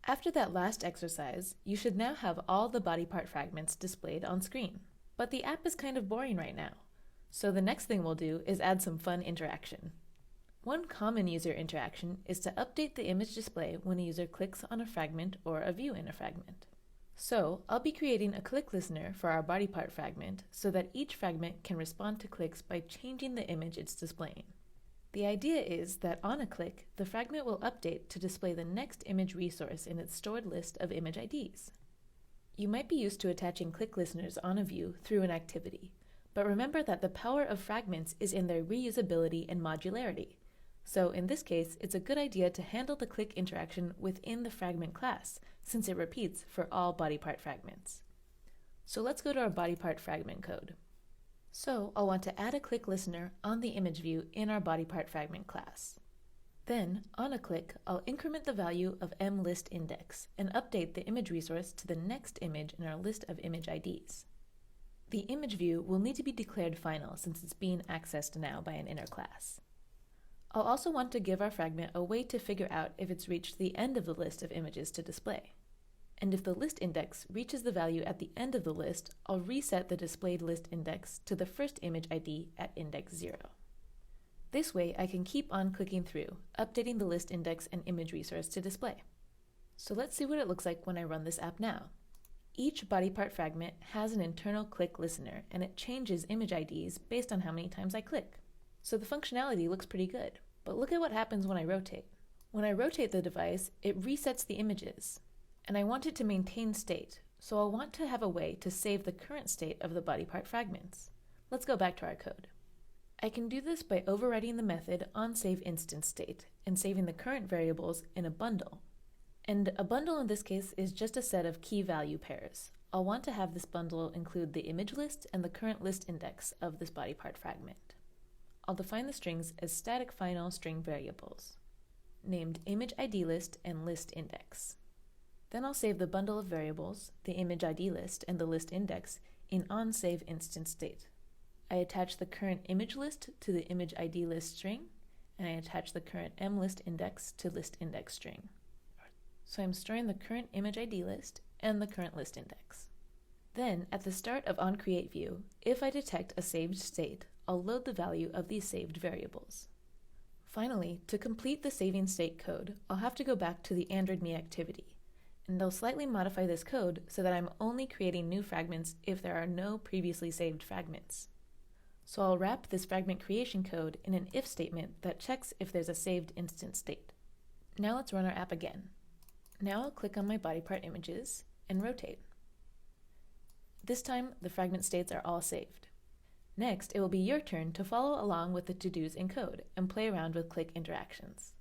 After that last exercise, you should now have all the body part fragments displayed on screen. But the app is kind of boring right now. So the next thing we'll do is add some fun interaction. One common user interaction is to update the image display when a user clicks on a fragment or a view in a fragment. So I'll be creating a click listener for our body part fragment so that each fragment can respond to clicks by changing the image it's displaying. The idea is that on a click, the fragment will update to display the next image resource in its stored list of image IDs. You might be used to attaching click listeners on a view through an activity, but remember that the power of fragments is in their reusability and modularity. So in this case, it's a good idea to handle the click interaction within the fragment class, since it repeats for all body part fragments. So let's go to our body part fragment code. So I'll want to add a click listener on the image view in our body part fragment class. Then, on a click, I'll increment the value of mListIndex and update the image resource to the next image in our list of image IDs. The image view will need to be declared final since it's being accessed now by an inner class. I'll also want to give our fragment a way to figure out if it's reached the end of the list of images to display. And if the list index reaches the value at the end of the list, I'll reset the displayed list index to the first image ID at index 0. This way I can keep on clicking through, updating the list index and image resource to display. So let's see what it looks like when I run this app now. Each body part fragment has an internal click listener, and it changes image IDs based on how many times I click. So the functionality looks pretty good, but look at what happens when I rotate. When I rotate the device, it resets the images, and I want it to maintain state, so I'll want to have a way to save the current state of the body part fragments. Let's go back to our code. I can do this by overriding the method onSaveInstanceState and saving the current variables in a bundle. And a bundle in this case is just a set of key value pairs. I'll want to have this bundle include the image list and the current list index of this body part fragment. I'll define the strings as static final string variables, named ImageIDList and listIndex. Then I'll save the bundle of variables, the ImageIDList and the list index, in onSaveInstanceState. I attach the current image list to the ImageIDList string, and I attach the current mListIndex to listIndex string. So I'm storing the current ImageIDList and the current list index. Then, at the start of onCreateView, if I detect a saved state, I'll load the value of these saved variables. Finally, to complete the saving state code, I'll have to go back to the AndroidMe activity, and I'll slightly modify this code so that I'm only creating new fragments if there are no previously saved fragments. So I'll wrap this fragment creation code in an if statement that checks if there's a saved instance state. Now let's run our app again. Now I'll click on my body part images and rotate. This time, the fragment states are all saved. Next, it will be your turn to follow along with the to-dos in code and play around with click interactions.